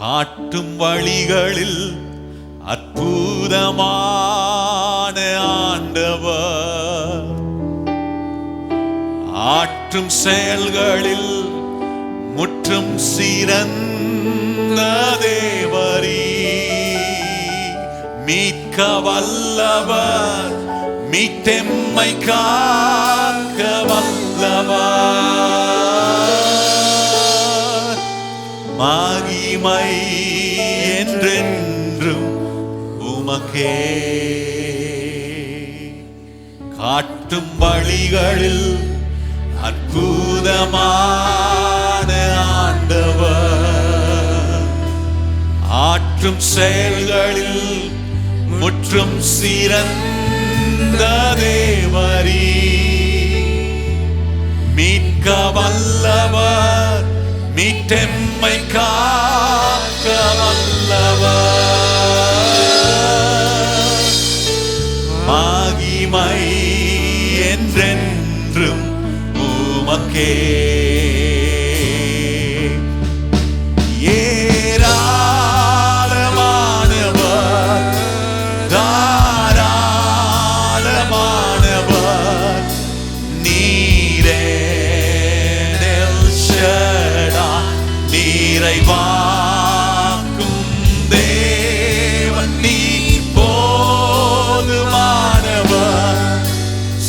காட்டும் வழிகளில் அற்புதமான ஆண்டவர், ஆற்றும் செயல்களில் முற்றும் சிறந்த தேவரீ, மீட்க வல்லவர், மீட்டெம்மை காக்க வல்லவர், மகிமை என்றென்றும் உமக்கே. காட்டும் வழிகளில் அற்புதமான ஆண்டவர், ஆற்றும் செயல்களில் முற்றும் சிறந்த தேவரீ, மீட்க வல்லவர், மீட்டெம்மை காக்க வல்லவர், மகிமை என்றென்றும் உமக்கே. ஏராளமானவர், தாராளமானவர், நீரே எல் ஷடாய், நிறைவாக்கும் தேவன், நீ போதுமானவர்,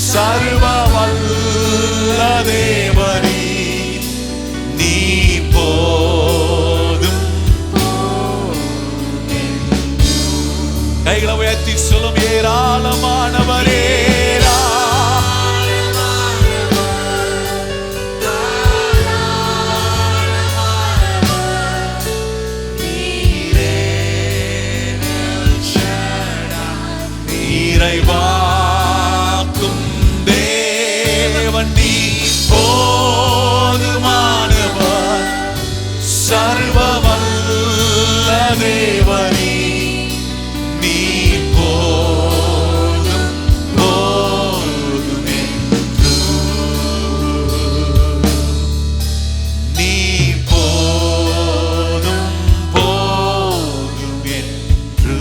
சர்வ வல்ல தேவரீ, நீ போதும். கைகளை உயர்த்தி சொல்லும், ஏராளமானவரே, நிறைவாக்கும் தேவன், நீ போதுமானவர், சர்வ வல்ல தேவரீ, நீ போதும் போதும் என்று, நீ போதும் போதும் என்று.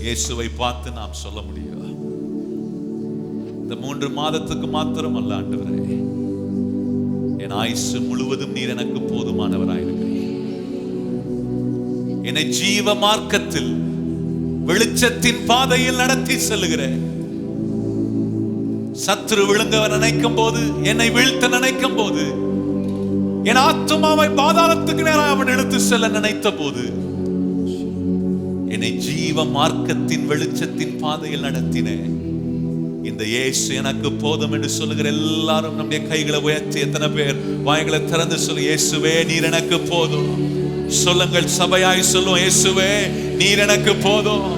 இயேசுவை பார்த்து நாம் சொல்ல முடியும், இந்த 3 மாதத்துக்கு மாத்திரம் அல்ல ஆண்டவரே, என் ஆயுசு முழுவதும் நீர் எனக்கு போதுமானவராயிருக்கிறீர். என்னை ஜீவ மார்க்கத்தில் வெளிச்சத்தின் பாதையில் நடத்தி செல்லுகிறேன். சத்துரு விழுங்க நினைக்கும் போது, என்னை வீழ்த்த நினைக்கும் போது, என் ஆத்துமாவை பாதாளத்துக்கு நேராக அவன் எடுத்து செல்ல நினைத்த போது, என்னை ஜீவ மார்க்கத்தின் வெளிச்சத்தின் பாதையில் நடத்தினேன். இந்த இயேசு எனக்கு போதும் என்று சொல்லுகிற எல்லாரும் நம்முடைய கைகளை உயர்த்தி, எத்தனை பேர் வாய்களை திறந்து சொல்லு, இயேசுவே நீர் எனக்கு போதும். சொல்லுங்கள், சபையாய் சொல்லும், இயேசுவே நீர் எனக்கு போதும்.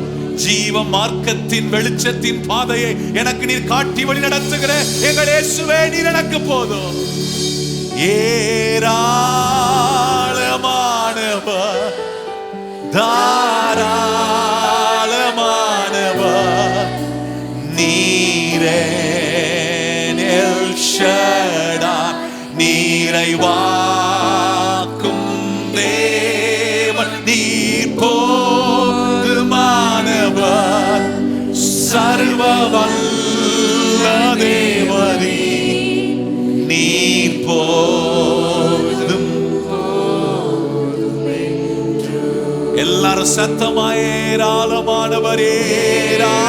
ஜீவ மார்க்கத்தின் வெளிச்சத்தின் பாதையை எனக்கு நீர் காட்டி வழி நடத்துகிற எங்கள் இயேசுவே நீர் எனக்கு போதும். ஏராளமானவர், தாராளமானவர், நீரே எல் ஷடாய், நிறைவாக்கும் தேவன், நீர் போதுமானவர், சர்வ வல்ல தேவரீ, நீர் போதும். எல்லாரும் சத்தமாய், ஏராளமானவர், ஏராளமானவர்,